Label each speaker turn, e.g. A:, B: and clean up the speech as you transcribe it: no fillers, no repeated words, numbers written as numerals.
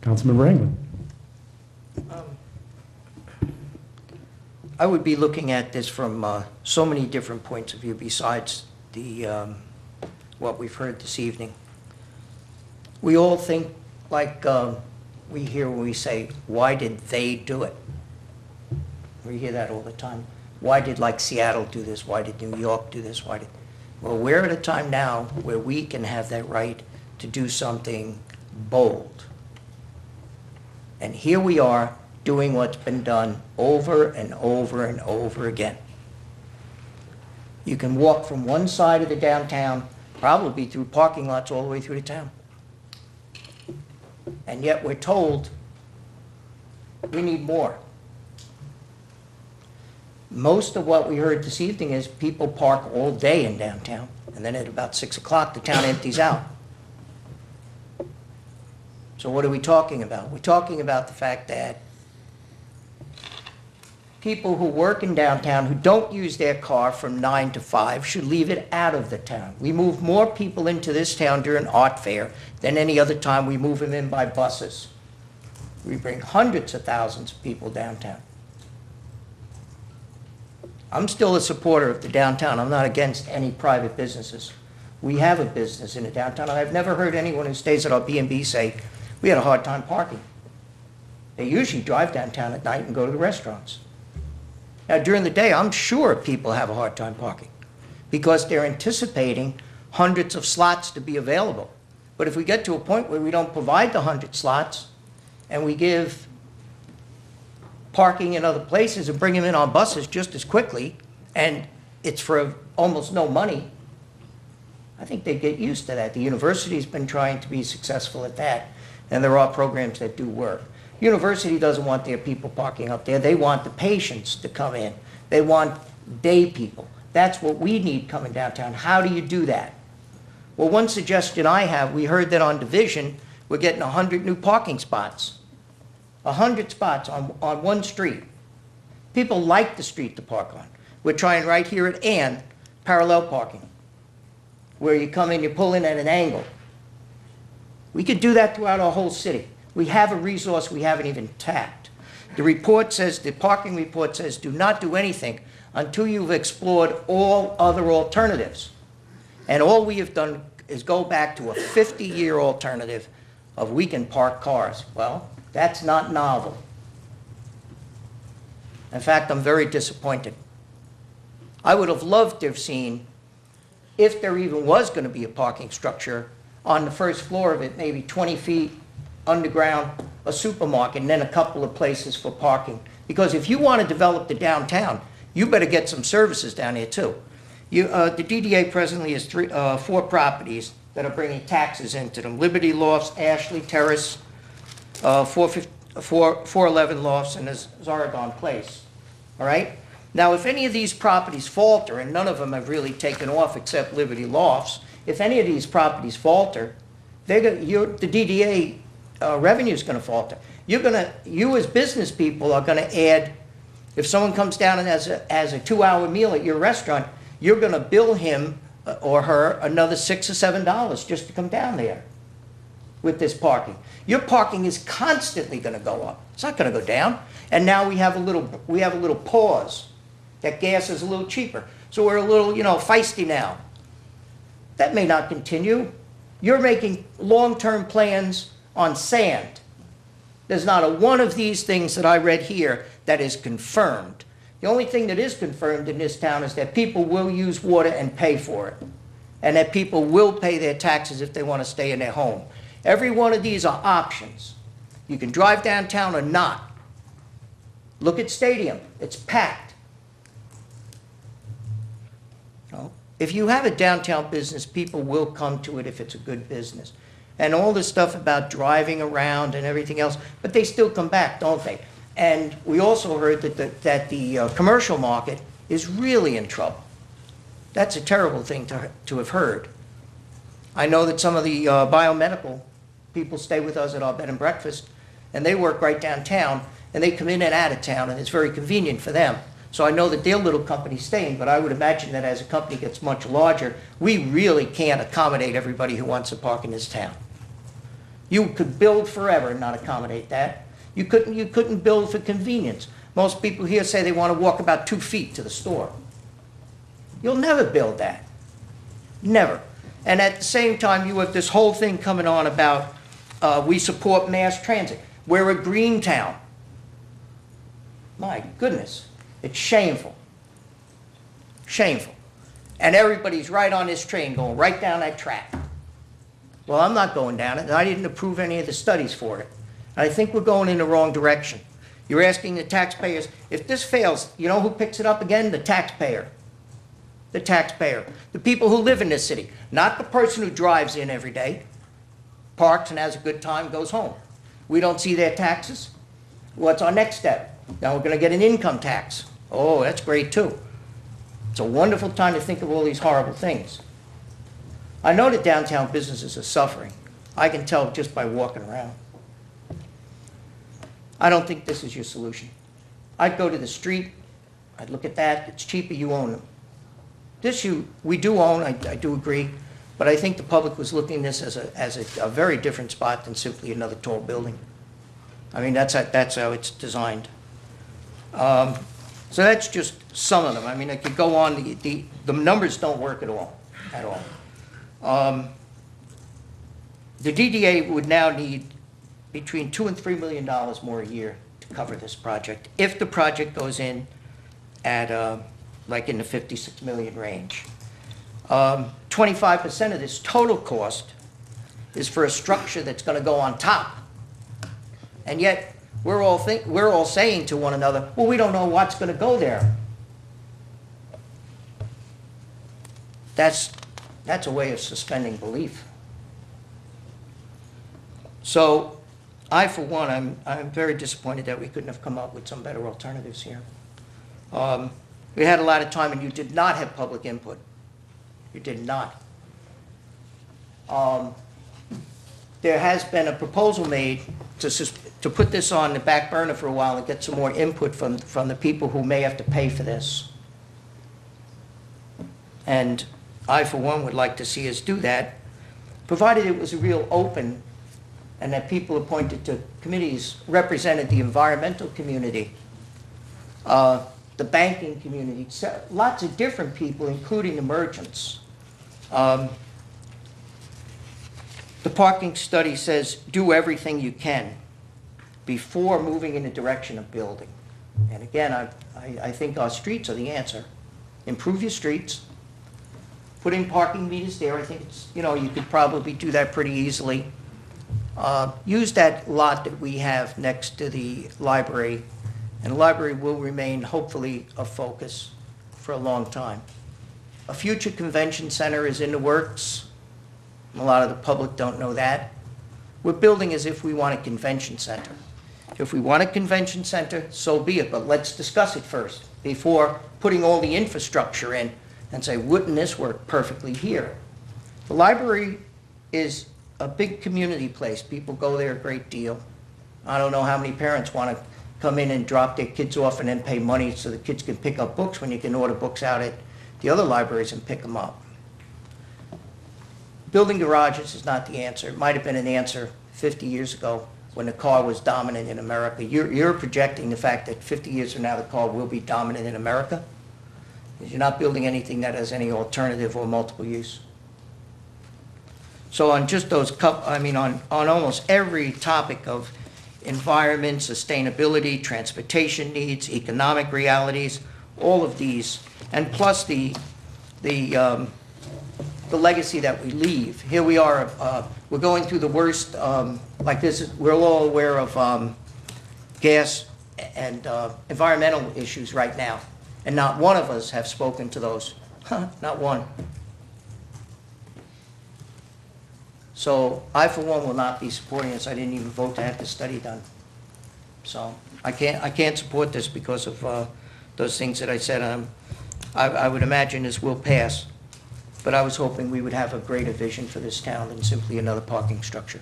A: Councilmember Anglin.
B: I would be looking at this from so many different points of view besides the what we've heard this evening. We all think like we hear when we say, why did they do it? We hear that all the time. Why did like Seattle do this? Why did New York do this? Why did... Well, we're at a time now where we can have that right to do something bold. And here we are doing what's been done over and over and over again. You can walk from one side of the downtown, probably through parking lots all the way through the town. And yet we're told we need more. Most of what we heard this evening is people park all day in downtown, and then at about 6 o'clock, the town empties out. So what are we talking about? We're talking about the fact that people who work in downtown who don't use their car from 9 to 5 should leave it out of the town. We move more people into this town during art fair than any other time we move them in by buses. We bring hundreds of thousands of people downtown. I'm still a supporter of the downtown. I'm not against any private businesses. We have a business in the downtown, and I've never heard anyone who stays at our B&B say, we had a hard time parking. They usually drive downtown at night and go to the restaurants. Now, during the day, I'm sure people have a hard time parking because they're anticipating hundreds of slots to be available. But if we get to a point where we don't provide the 100 slots and we give parking in other places and bring them in on buses just as quickly, and it's for almost no money, I think they get used to that. The university's been trying to be successful at that, and there are programs that do work. University doesn't want their people parking up there. They want the patients to come in. They want day people. That's what we need coming downtown. How do you do that? Well, one suggestion I have, we heard that on Division, we're getting 100 new parking spots. 100 spots on one street. People like the street to park on. We're trying right here at Ann, parallel parking, where you come in, you pull in at an angle. We could do that throughout our whole city. We have a resource we haven't even tapped. The report says, the parking report says, do not do anything until you've explored all other alternatives. And all we have done is go back to a 50-year alternative of we can park cars. Well, that's not novel. In fact, I'm very disappointed. I would have loved to have seen, if there even was going to be a parking structure, on the first floor of it, maybe 20 feet underground, a supermarket, and then a couple of places for parking. Because if you want to develop the downtown, you better get some services down here too. The DDA presently has 4 properties that are bringing taxes into them. Liberty Lofts, Ashley Terrace, 411 Lofts, and Zaragon Place. All right? Now, if any of these properties falter, and none of them have really taken off except Liberty Lofts, if any of these properties falter, the DDA revenue is going to falter. You as business people are going to add, if someone comes down and has a 2-hour meal at your restaurant, you're going to bill him or her another $6 or $7 just to come down there with this parking. Your parking is constantly going to go up. It's not going to go down. And now we have a little pause. That gas is a little cheaper. So we're a little, feisty now. That may not continue. You're making long-term plans on sand. There's not a one of these things that I read here that is confirmed. The only thing that is confirmed in this town is that people will use water and pay for it, and that people will pay their taxes if they want to stay in their home. Every one of these are options. You can drive downtown or not. Look at Stadium. It's packed. If you have a downtown business, people will come to it if it's a good business. And all this stuff about driving around and everything else, but they still come back, don't they? And we also heard that the commercial market is really in trouble. That's a terrible thing to have heard. I know that some of the biomedical people stay with us at our bed and breakfast, and they work right downtown, and they come in and out of town, and it's very convenient for them. So I know that their little company's staying, but I would imagine that as a company gets much larger, we really can't accommodate everybody who wants to park in this town. You could build forever and not accommodate that. You couldn't build for convenience. Most people here say they want to walk about 2 feet to the store. You'll never build that. Never. And at the same time, you have this whole thing coming on about we support mass transit. We're a green town. My goodness, it's shameful. Shameful. And everybody's right on this train going right down that track. Well, I'm not going down it, and I didn't approve any of the studies for it. And I think we're going in the wrong direction. You're asking the taxpayers, if this fails, you know who picks it up again? The taxpayer. The taxpayer. The people who live in this city. Not the person who drives in every day, parks and has a good time, goes home. We don't see their taxes. What's our next step? Now we're going to get an income tax. Oh, that's great too. It's a wonderful time to think of all these horrible things. I know that downtown businesses are suffering. I can tell just by walking around. I don't think this is your solution. I'd go to the street, I'd look at that, it's cheaper, you own them. This we do own, I do agree, but I think the public was looking at this as a very different spot than simply another tall building. I mean, that's how it's designed. So that's just some of them. I mean, I could go on, the numbers don't work at all. The DDA would now need between $2 and $3 million more a year to cover this project, if the project goes in at like in the 56 million range. 25% of this total cost is for a structure that's going to go on top, and yet we're all saying to one another, well, we don't know what's going to go there. That's a way of suspending belief. So I, for one, I'm very disappointed that we couldn't have come up with some better alternatives here. We had a lot of time, and you did not have public input. You did not. There has been a proposal made to put this on the back burner for a while and get some more input from the people who may have to pay for this. And I, for one, would like to see us do that, provided it was a real open and that people appointed to committees represented the environmental community, the banking community, lots of different people, including the merchants. The parking study says do everything you can before moving in the direction of building. And again, I think our streets are the answer. Improve your streets. Put in parking meters there. I think it's, you could probably do that pretty easily. Use that lot that we have next to the library, and the library will remain, hopefully, a focus for a long time. A future convention center is in the works. A lot of the public don't know that. We're building as if we want a convention center. If we want a convention center, so be it, but let's discuss it first before putting all the infrastructure in and say, wouldn't this work perfectly here? The library is a big community place. People go there a great deal. I don't know how many parents want to come in and drop their kids off and then pay money so the kids can pick up books when you can order books out at the other libraries and pick them up. Building garages is not the answer. It might have been an answer 50 years ago when the car was dominant in America. You're projecting the fact that 50 years from now the car will be dominant in America. You're not building anything that has any alternative or multiple use. So on just those on almost every topic of environment, sustainability, transportation needs, economic realities, all of these, and plus the legacy that we leave. Here we are, we're going through the worst, like this, we're all aware of gas and environmental issues right now. And not one of us have spoken to those. Not one. So I, for one, will not be supporting this. I didn't even vote to have the study done. So I can't support this because of those things that I said. I would imagine this will pass. But I was hoping we would have a greater vision for this town than simply another parking structure.